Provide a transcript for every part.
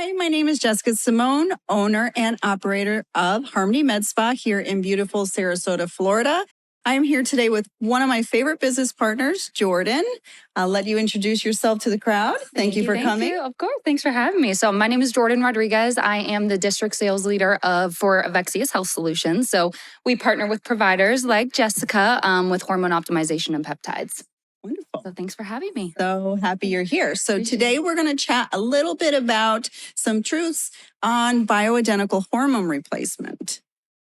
Hi, my name is Jessica Simone, owner and operator of Harmony Med Spa here in beautiful Sarasota, Florida. I'm here today with one of my favorite business partners, Jordan. I'll let you introduce yourself to the crowd. Thank you for coming. Of course. Thanks for having me. So my name is Jordan Rodriguez. I am the district sales leader for Evexias Health Solutions. So we partner with providers like Jessica with hormone optimization and peptides. Wonderful. So thanks for having me. So happy you're here. So today we're going to chat a little bit about some truths on bioidentical hormone replacement.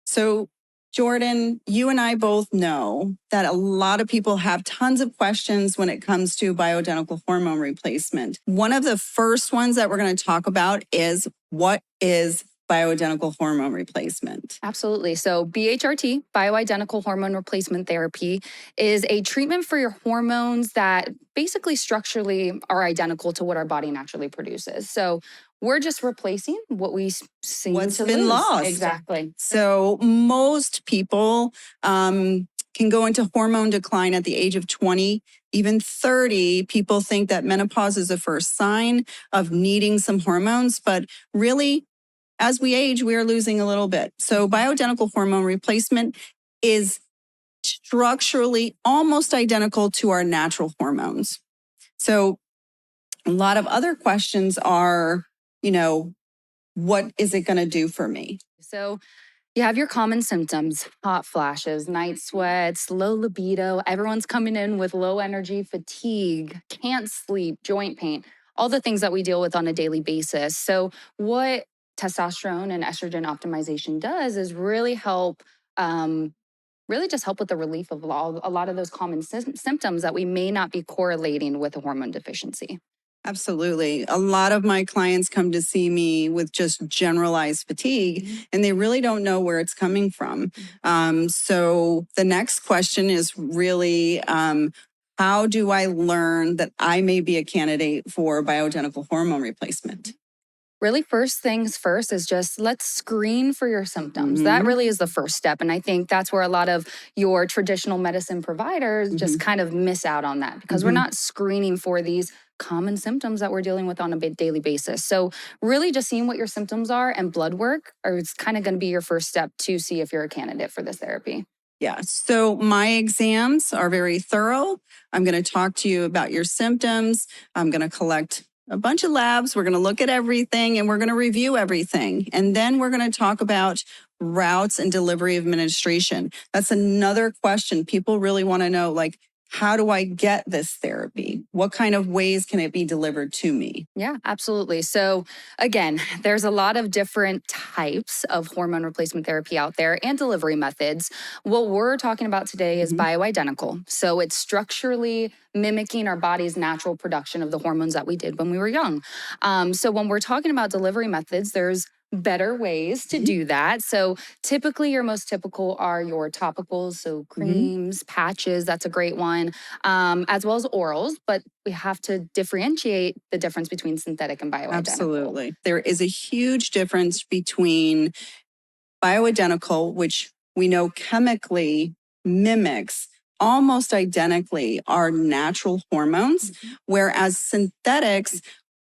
So Jordan, you and I both know that a lot of people have tons of questions when it comes to bioidentical hormone replacement. One of the first ones that we're going to talk about is what is bioidentical hormone replacement? Absolutely. So BHRT, Bioidentical Hormone Replacement Therapy, is a treatment for your hormones that basically structurally are identical to what our body naturally produces. So we're just replacing what we seem What's to been lose. lost. Exactly. So most people can go into hormone decline at the age of 20, even 30. People think that menopause is the first sign of needing some hormones, but really, as we age, we are losing a little bit. So bioidentical hormone replacement is structurally almost identical to our natural hormones. So a lot of other questions are, what is it going to do for me? So you have your common symptoms, hot flashes, night sweats, low libido. Everyone's coming in with low energy, fatigue, can't sleep, joint pain, all the things that we deal with on a daily basis. So what testosterone and estrogen optimization does is really help, just help with the relief of a lot of those common symptoms that we may not be correlating with a hormone deficiency. Absolutely. A lot of my clients come to see me with just generalized fatigue, and they really don't know where it's coming from. So the next question is really, how do I learn that I may be a candidate for bioidentical hormone replacement? Really, first things first is just let's screen for your symptoms. That really is the first step. And I think that's where a lot of your traditional medicine providers just kind of miss out on that because we're not screening for these common symptoms that we're dealing with on a daily basis. So really just seeing what your symptoms are and blood work is kind of going to be your first step to see if you're a candidate for this therapy. Yeah. So my exams are very thorough. I'm going to talk to you about your symptoms. I'm going to collect a bunch of labs. We're going to look at everything and we're going to review everything. And then we're going to talk about routes and delivery of administration. That's another question. People really want to know, how do I get this therapy? What kind of ways can it be delivered to me? Yeah, absolutely. So again, there's a lot of different types of hormone replacement therapy out there and delivery methods. What we're talking about today is bioidentical. So it's structurally mimicking our body's natural production of the hormones that we did when we were young. So when we're talking about delivery methods, there's better ways to do that. So typically your most typical are your topicals, so creams, patches, that's a great one, as well as orals, but we have to differentiate the difference between synthetic and bioidentical. Absolutely. There is a huge difference between bioidentical, which we know chemically mimics almost identically our natural hormones, whereas synthetics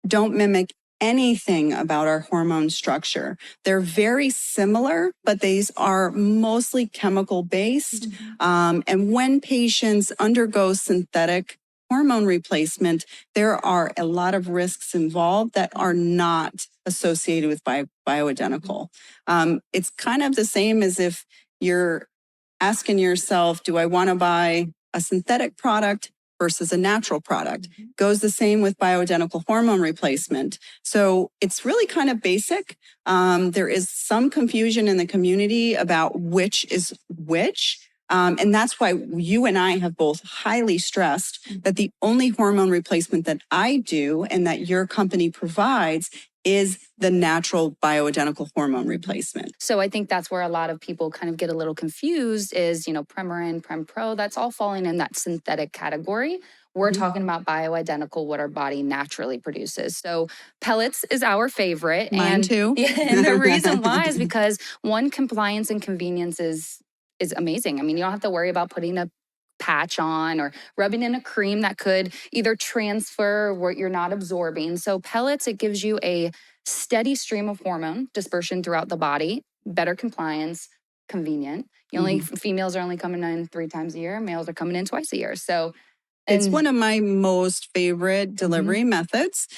don't mimic anything about our hormone structure. They're very similar, but these are mostly chemical based. And when patients undergo synthetic hormone replacement, there are a lot of risks involved that are not associated with bioidentical. It's kind of the same as if you're asking yourself, do I want to buy a synthetic product versus a natural product? Goes the same with bioidentical hormone replacement. So it's really kind of basic. There is some confusion in the community about which is which. And that's why you and I have both highly stressed that the only hormone replacement that I do and that your company provides is the natural bioidentical hormone replacement. So I think that's where a lot of people kind of get a little confused is, Premarin, Prempro, that's all falling in that synthetic category. We're talking about bioidentical, what our body naturally produces. So pellets is our favorite. Mine too. And the reason why is because one, compliance and convenience is amazing. I mean, you don't have to worry about putting a patch on or rubbing in a cream that could either transfer what you're not absorbing. So pellets, it gives you a steady stream of hormone dispersion throughout the body, better compliance, convenient. Females are only coming in 3 times a year, males are coming in twice a year. So it's one of my most favorite delivery methods.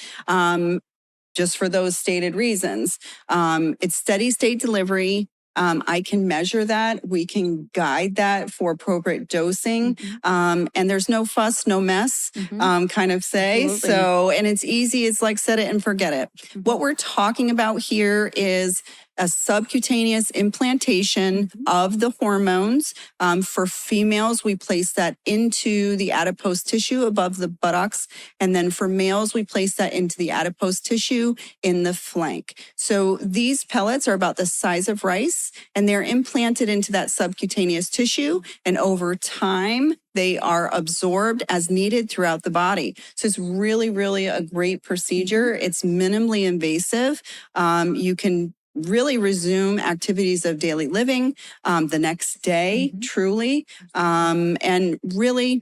Just for those stated reasons. It's steady state delivery. I can measure that. We can guide that for appropriate dosing. And there's no fuss, no mess, kind of say. Absolutely. So, and it's easy. It's like set it and forget it. What we're talking about here is a subcutaneous implantation of the hormones. For females, we place that into the adipose tissue above the buttocks. And then for males, we place that into the adipose tissue in the flank. So these pellets are about the size of rice, and they're implanted into that subcutaneous tissue. And over time, they are absorbed as needed throughout the body. So it's really, really a great procedure. It's minimally invasive. You can really resume activities of daily living the next day, truly. And really,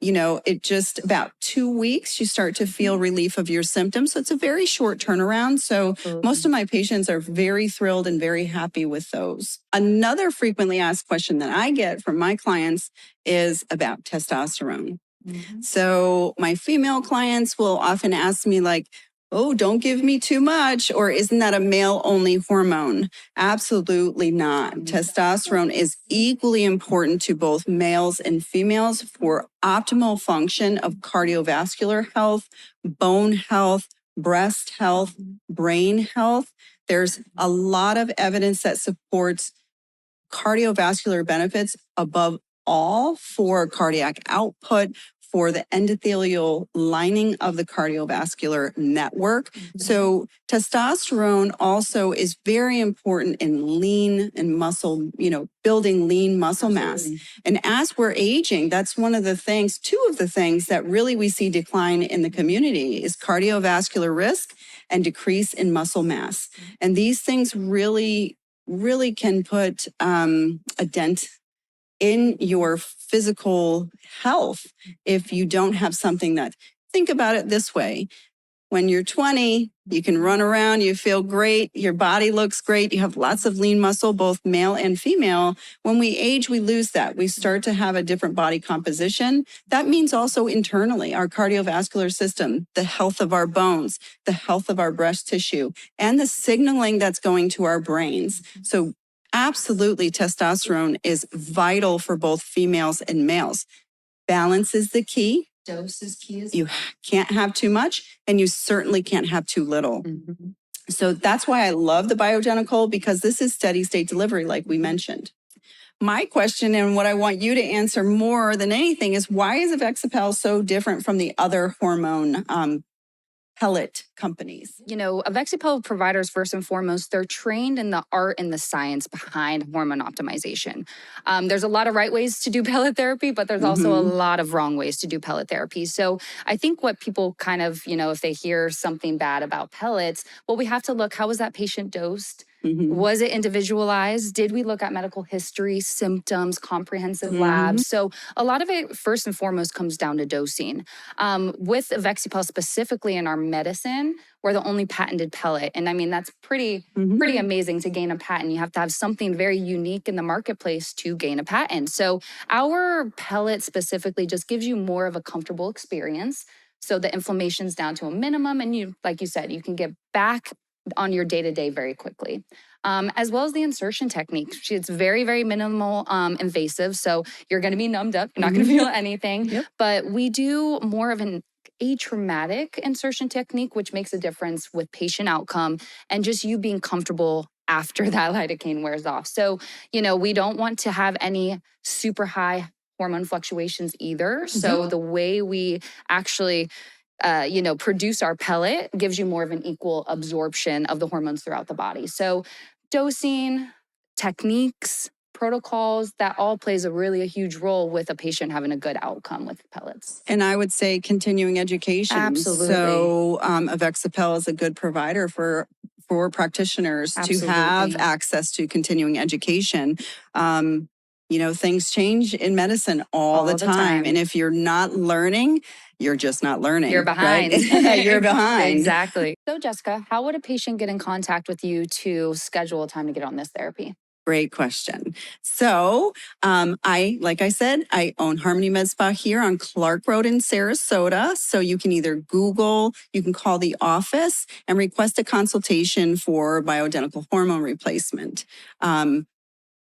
it just about 2 weeks, you start to feel relief of your symptoms. So it's a very short turnaround. So most of my patients are very thrilled and very happy with those. Another frequently asked question that I get from my clients is about testosterone. So my female clients will often ask me like, oh, don't give me too much, or isn't that a male-only hormone? Absolutely not. Testosterone is equally important to both males and females for optimal function of cardiovascular health, bone health, breast health, brain health. There's a lot of evidence that supports cardiovascular benefits above all for cardiac output, for the endothelial lining of the cardiovascular network. So testosterone also is very important in lean and muscle, building lean muscle mass. And as we're aging, that's one of the things, 2 of the things that really we see decline in the community is cardiovascular risk and decrease in muscle mass. And these things really can put a dent in your physical health if you don't have something that, think about it this way. When you're 20, you can run around, you feel great, your body looks great, you have lots of lean muscle, both male and female. When we age, we lose that. We start to have a different body composition. That means also internally, our cardiovascular system, the health of our bones, the health of our breast tissue, and the signaling that's going to our brains. So absolutely, testosterone is vital for both females and males. Balance is the key. Dose is key. You can't have too much, and you certainly can't have too little. So that's why I love the Bioidentical, because this is steady state delivery, like we mentioned. My question, and what I want you to answer more than anything, is why is Evexias so different from the other hormone pellet companies? Evexias providers, first and foremost, they're trained in the art and the science behind hormone optimization. There's a lot of right ways to do pellet therapy, but there's also a lot of wrong ways to do pellet therapy. So I think what people kind of, if they hear something bad about pellets, well, we have to look, how was that patient dosed? Was it individualized? Did we look at medical history, symptoms, comprehensive labs? So a lot of it, first and foremost, comes down to dosing. With Evexias specifically in our medicine, we're the only patented pellet. And I mean, that's pretty amazing to gain a patent. You have to have something very unique in the marketplace to gain a patent. So our pellet specifically just gives you more of a comfortable experience. So the inflammation's down to a minimum. And you, like you said, you can get back on your day-to-day very quickly. As well as the insertion technique. It's very, very minimal invasive. So you're going to be numbed up. You're not going to feel anything. But we do more of an atraumatic insertion technique, which makes a difference with patient outcome and just you being comfortable after that lidocaine wears off. So, we don't want to have any super high hormone fluctuations either. So the way we actually produce our pellet gives you more of an equal absorption of the hormones throughout the body. So dosing, techniques, protocols, that all plays a huge role with a patient having a good outcome with pellets. And I would say continuing education. Absolutely. So Evexias is a good provider for practitioners to have access to continuing education. Things change in medicine all the time. And if you're not learning, you're just not learning. You're behind. Right? You're behind. Exactly. So, Jessica, how would a patient get in contact with you to schedule a time to get on this therapy? Great question. So, like I said, I own Harmony Med Spa here on Clark Road in Sarasota. So you can either Google, you can call the office and request a consultation for bioidentical hormone replacement.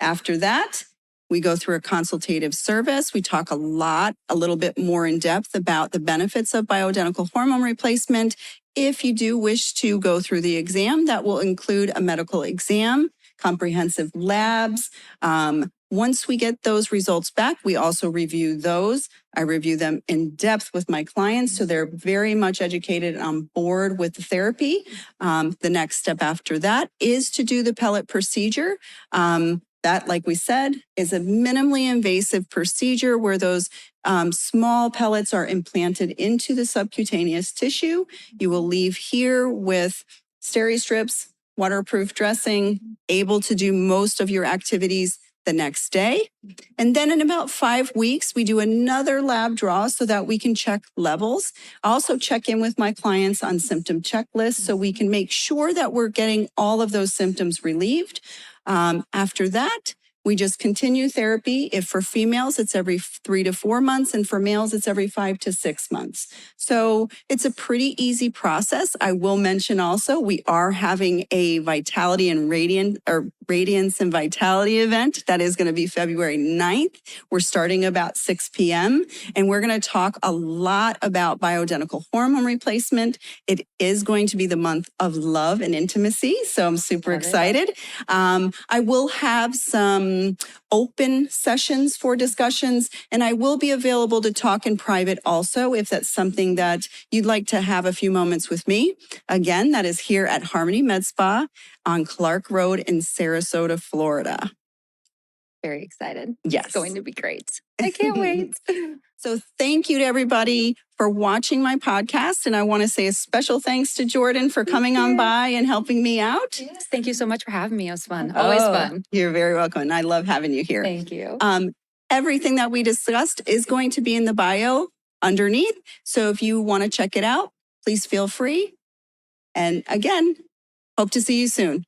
After that, we go through a consultative service. We talk a little bit more in depth about the benefits of bioidentical hormone replacement. If you do wish to go through the exam, that will include a medical exam, comprehensive labs. Once we get those results back, we also review those. I review them in depth with my clients, so they're very much educated and on board with the therapy. The next step after that is to do the pellet procedure. That, like we said, is a minimally invasive procedure where those small pellets are implanted into the subcutaneous tissue. You will leave here with steri strips, waterproof dressing, able to do most of your activities the next day. And then in about 5 weeks, we do another lab draw so that we can check levels. I also check in with my clients on symptom checklists so we can make sure that we're getting all of those symptoms relieved. After that, we just continue therapy. If for females, it's every 3 to 4 months, and for males, it's every 5 to 6 months. So it's a pretty easy process. I will mention also, we are having a Vitality and Radiance and Vitality event that is going to be February 9th. We're starting about 6 p.m. and we're going to talk a lot about bioidentical hormone replacement. It is going to be the month of love and intimacy, so I'm super excited. I will have some open sessions for discussions, and I will be available to talk in private also if that's something that you'd like to have a few moments with me. Again, that is here at Harmony Med Spa on Clark Road in Sarasota, Florida. Very excited. Yes. It's going to be great. I can't wait. So thank you to everybody for watching my podcast. And I want to say a special thanks to Jordan for coming on by and helping me out. Yes, thank you so much for having me. It was fun. Always fun. You're very welcome. And I love having you here. Thank you. Everything that we discussed is going to be in the bio underneath. So if you want to check it out, please feel free. And again, hope to see you soon.